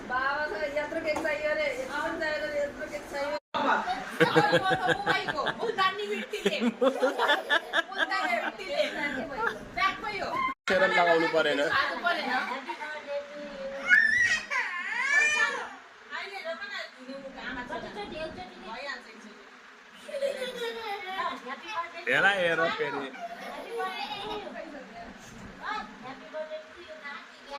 बाबा यत्रो केक चाहियो रे यत्रो केक चाहियो सेरम लगाउनु परेन हेर हेर फेरि